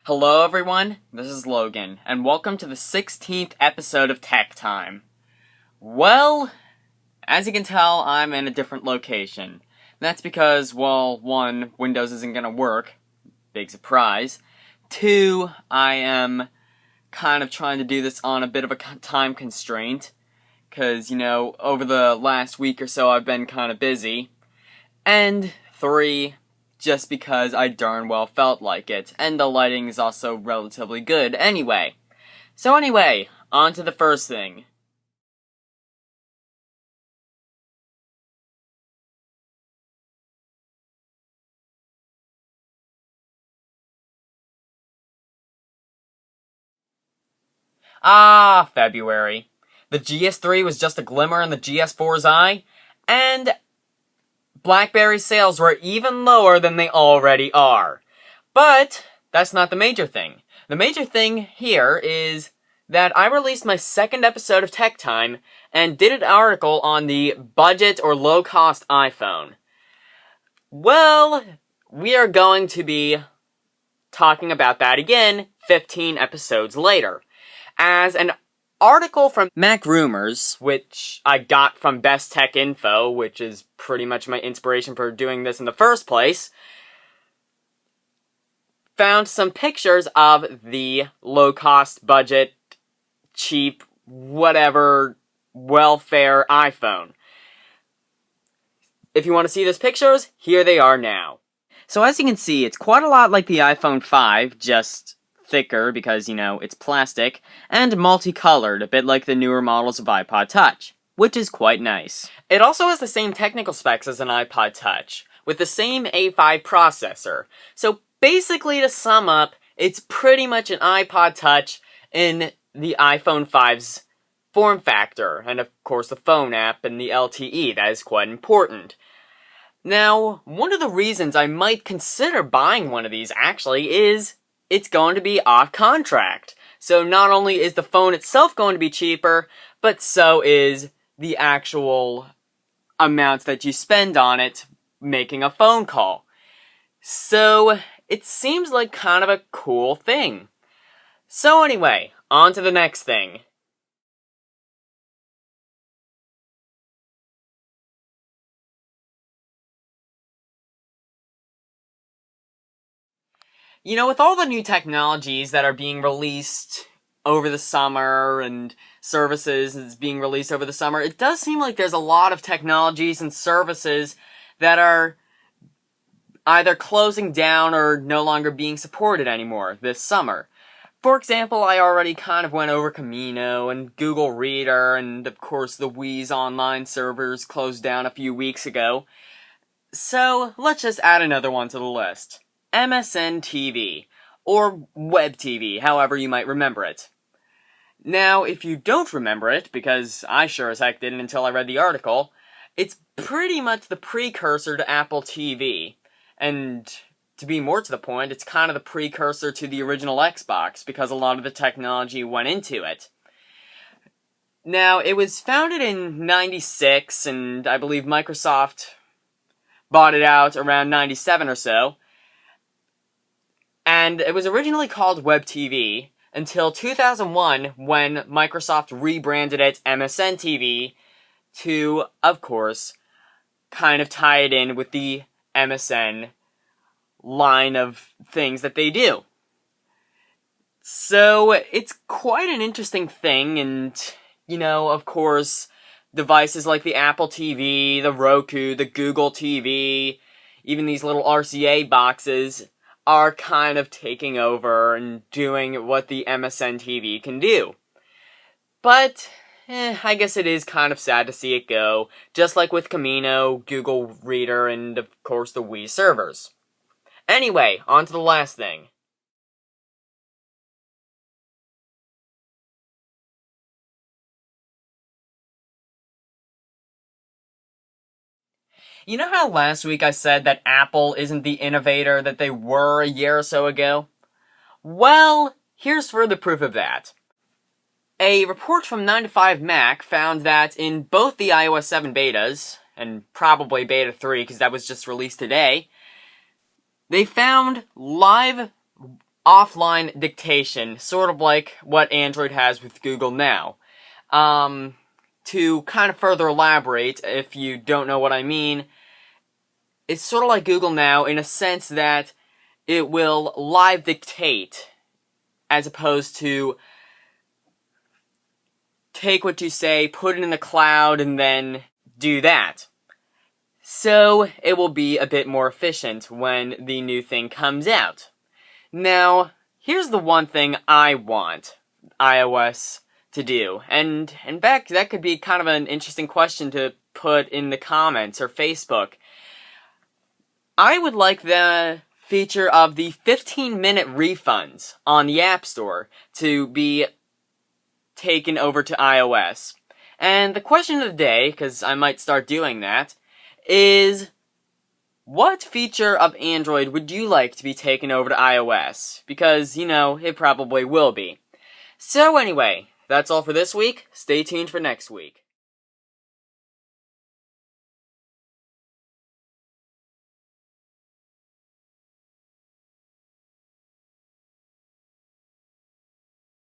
Hello everyone, this is Logan, and welcome to the 16th episode of Tech Time. Well, as you can tell, I'm in a different location. That's because, well, 1, Windows isn't gonna work, big surprise. 2, I am kind of trying to do this on a bit of a time constraint, because, over the last week or so I've been kind of busy. And 3, just because I darn well felt like it, and the lighting is also relatively good anyway. So anyway, on to the first thing. February. The GS3 was just a glimmer in the GS4's eye, and BlackBerry sales were even lower than they already are. But that's not the major thing. The major thing here is that I released my second episode of Tech Time and did an article on the budget or low-cost iPhone. Well, we are going to be talking about that again 15 episodes later. As an article from Mac Rumors, which I got from Best Tech Info, which is pretty much my inspiration for doing this in the first place, found some pictures of the low-cost, budget, cheap, whatever, welfare iPhone. If you want to see those pictures, here they are now. So as you can see, it's quite a lot like the iPhone 5, just thicker because, it's plastic, and multicolored, a bit like the newer models of iPod Touch, which is quite nice. It also has the same technical specs as an iPod Touch, with the same A5 processor. So basically, to sum up, it's pretty much an iPod Touch in the iPhone 5's form factor, and of course the phone app and the LTE, that is quite important. Now, one of the reasons I might consider buying one of these actually is it's going to be off contract. So not only is the phone itself going to be cheaper, but so is the actual amount that you spend on it making a phone call. So it seems like kind of a cool thing. So anyway, on to the next thing. With all the new technologies that are being released over the summer and services that's being released over the summer, it does seem like there's a lot of technologies and services that are either closing down or no longer being supported anymore this summer. For example, I already kind of went over Camino and Google Reader, and of course the Wii's online servers closed down a few weeks ago. So let's just add another one to the list. MSN TV, or Web TV, however you might remember it. Now, if you don't remember it, because I sure as heck didn't until I read the article, it's pretty much the precursor to Apple TV. And to be more to the point, it's kind of the precursor to the original Xbox, because a lot of the technology went into it. Now, it was founded in '96, and I believe Microsoft bought it out around '97 or so. And it was originally called Web TV until 2001 when Microsoft rebranded it MSN TV to, of course, kind of tie it in with the MSN line of things that they do. So it's quite an interesting thing, and, of course, devices like the Apple TV, the Roku, the Google TV, even these little RCA boxes are kind of taking over and doing what the MSN TV can do. But, I guess it is kind of sad to see it go, just like with Camino, Google Reader, and of course the Wii servers. Anyway, on to the last thing. You know how last week I said that Apple isn't the innovator that they were a year or so ago? Well, here's further proof of that. A report from 9to5Mac found that in both the iOS 7 betas, and probably beta 3 because that was just released today, they found live offline dictation, sort of like what Android has with Google Now. To kind of further elaborate, if you don't know what I mean, it's sort of like Google Now in a sense that it will live dictate, as opposed to take what you say, put it in the cloud, and then do that. So, it will be a bit more efficient when the new thing comes out. Now, here's the one thing I want iOS to do, and in fact, that could be kind of an interesting question to put in the comments or Facebook. I would like the feature of the 15-minute refunds on the App Store to be taken over to iOS. And the question of the day, because I might start doing that, is what feature of Android would you like to be taken over to iOS? Because, it probably will be. So anyway, that's all for this week. Stay tuned for next week.